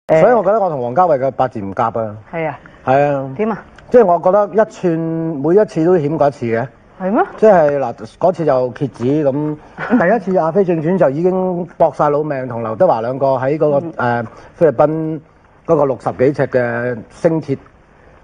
所以我覺得我同王家衛嘅八字唔夾啊。係啊。係啊。點啊？即係我覺得一串每一次都險過一次嘅。係咩？即係嗱，嗰次就蠍子咁，第一次《阿飛正傳》就已經搏晒老命，同劉德華兩個喺嗰個菲律賓嗰個60幾尺嘅星鐵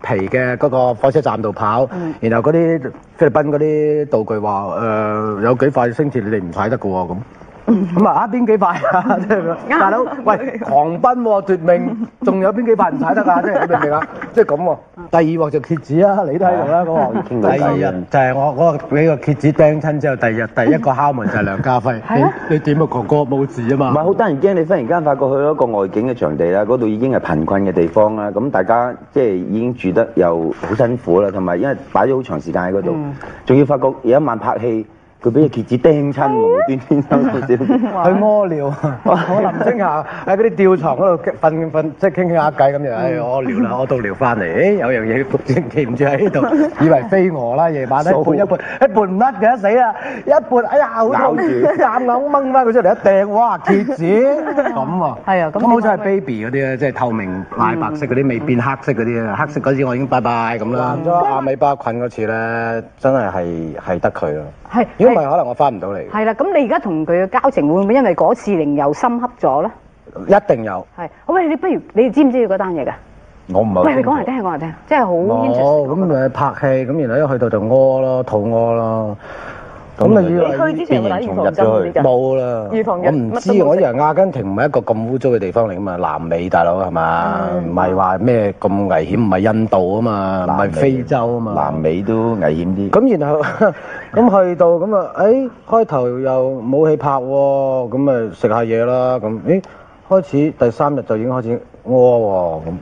皮嘅嗰個火車站度跑，然後嗰啲菲律賓嗰啲道具話有幾塊星鐵你哋唔踩得嘅喎咁。咁啊邊幾塊啊？即係大佬，喂，狂奔喎奪命，仲有邊幾塊唔踩得啊？即係你明唔明啊？即係咁喎。第二鑊就蠍子啊，你都喺度啦嗰鑊。第二日就係我嗰個俾個蠍子釘親之後，第二日第一個敲門就係梁家輝。你點啊哥哥冇事啊嘛？唔係好得人驚，你忽然間發覺去咗一個外景嘅場地啦，嗰度已經係貧困嘅地方啦，咁大家即係已經住得又好辛苦啦，同埋因為擺咗好長時間喺嗰度，仲要發覺有一晚拍戲。佢俾隻蠍子釘親，無端端收到少，去屙尿，我林青霞喺嗰啲吊床嗰度瞓，即係傾下偈咁就，屙尿啦，屙到尿翻嚟，有樣嘢記唔住喺度，以為飛蛾啦，夜晚一半唔甩嘅，死啦，一半哎呀好痛，硬掹翻佢出嚟一掟，哇蠍子咁啊，係啊，咁好似係 baby 嗰啲咧，即係透明奶白色嗰啲未變黑色嗰啲啊，黑色嗰啲我已經拜拜咁啦。咗阿米巴菌嗰次咧，真係得佢咯。係，如果唔係可能我翻唔到嚟。係啦，咁你而家同佢嘅交情會唔會因為嗰次靈又深刻咗咧？一定有。係，好喂，你不如你知唔知嗰單嘢㗎？我唔係。喂，你講嚟聽，講嚟聽，真係好 interesting。咁咪拍戲，咁然後一去到就屙咯，肚屙咯。咁你以為去之前有冇打預防針嗰啲㗎？冇啦。預防針。我唔知，我以為阿根廷唔係一個咁污糟嘅地方嚟㗎嘛，南美大佬係嘛？唔係話咩咁危險，唔係印度啊嘛，唔係非洲啊嘛。南美都危險啲。咁然後咁去到咁啊，開頭又冇戲拍喎，咁咪食下嘢啦，咁開始第3日就已經開始屙喎，咁。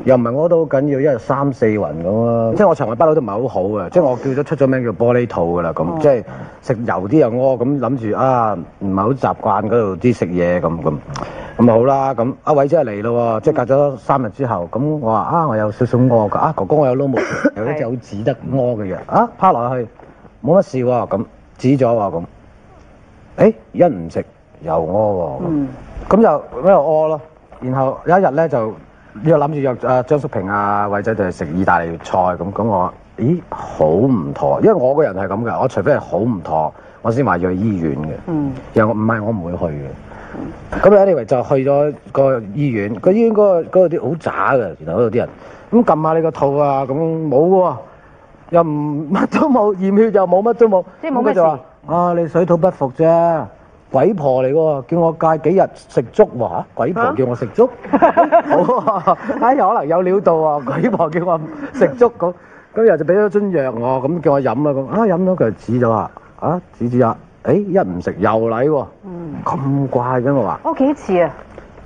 又唔係屙到好緊要，一日3、4暈咁啊！即係我腸胃不嬲都唔係好好嘅，即係我叫咗出咗名叫玻璃肚㗎啦，咁即係食油啲又屙，咁諗住啊唔係好習慣嗰度啲食嘢咁好啦，咁阿偉真係嚟咯喎，即係隔咗3日之後，咁我話啊我有少少屙㗎，哥哥我有撈毛，有一隻好止得屙嘅藥啊，趴落去冇乜事喎，咁止咗喎咁，一唔食又屙喎，咁又屙咯，然後有一日咧就。又諗住約張淑平啊、偉仔哋去食意大利菜咁我話咦好唔妥，因為我個人係咁嘅，我除非係好唔妥，我先話要去醫院嘅。又唔係我唔會去嘅。咁anyway就去咗個醫院，個醫院嗰度啲好渣嘅，然後嗰度啲人咁撳下你個肚啊，咁冇喎，又唔乜都冇，驗血又冇乜都冇，即係冇咩事。就話啊你水土不服啫。鬼婆嚟喎，叫我戒幾日食粥喎，鬼婆叫我食粥，好啊，可能有料到啊！鬼婆叫我食粥咁又就俾咗樽藥我，咁叫我飲啦咁，飲咗佢就止咗啊，止啊，一唔食又嚟喎，咁怪嘅我話。屙幾多次啊？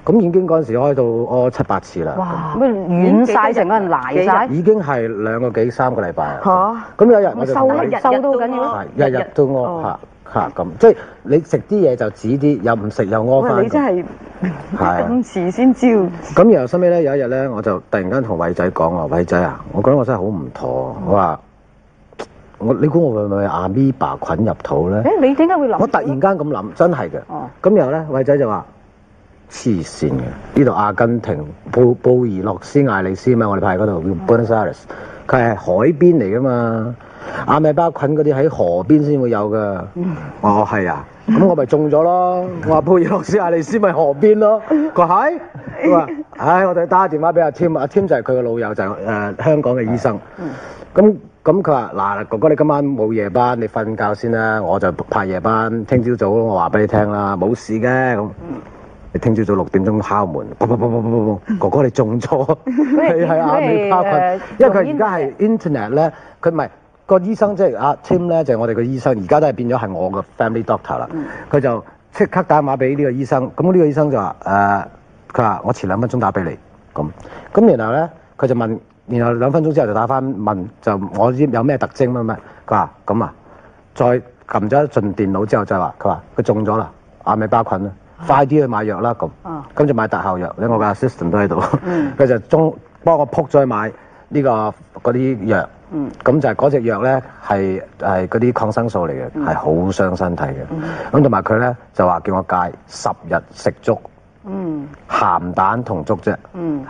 咁已經嗰陣時開到屙7、8次啦。哇！咩軟曬成個人賴晒？已經係2個幾3個禮拜。咁有日我就瘦到緊要，日日都屙咁，即係你食啲嘢就止啲，又唔食又屙翻。你真係咁遲先知。咁然後收尾咧有一日咧，我就突然間同偉仔講話，偉仔啊，我覺得我真係好唔妥。我話你估我會唔會阿咪巴菌入肚咧？你點解會諗？我突然間咁諗，真係嘅。咁然後咧，偉仔就話黐線嘅，呢度阿根廷布宜諾斯艾利斯嘛，我哋派嗰度叫 Buenos Aires，佢係海邊嚟噶嘛。阿米巴菌嗰啲喺河邊先會有噶。哦係啊，咁我咪中咗咯。我話布宜諾斯艾利斯咪河邊咯。佢話係，佢話我哋打電話俾阿 Tim， 阿 Tim 就係佢個老友，就係香港嘅醫生。咁佢話嗱，哥哥你今晚冇夜班，你瞓覺先啦，我就派夜班，聽朝早我話俾你聽啦，冇事嘅咁。你聽朝早6點鐘敲門，哥哥你中咗，你係阿米巴菌，因為佢而家係 internet 咧，佢唔係。個醫生即係阿 Tim 咧，就係我哋個醫生，而家都係變咗係我個 family doctor 啦。佢就即刻打電話俾呢個醫生，咁呢個醫生就話佢話我遲2分鐘打俾你，咁然後咧佢就問，然後2分鐘之後就打翻問，就我知有咩特徵乜乜，佢話咁啊，再撳咗一陣電腦之後就話，佢話佢中咗啦，阿米巴菌啦，快啲去買藥啦咁，跟住買特效藥，我個 assistant 都喺度，佢就幫我撲咗去買呢嗰啲藥。咁就係嗰隻藥咧係嗰啲抗生素嚟嘅，係好傷身體嘅。咁同埋佢咧就話叫我戒10日食粥鹹蛋同粥啫。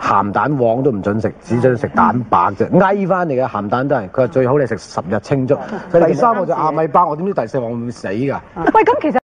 鹹蛋黃都唔準食，只準食蛋白啫。翳翻嚟嘅鹹蛋都係，佢話最好你食10日清粥。第3個就阿米巴，我點知第4個會唔會死㗎？喂，咁其實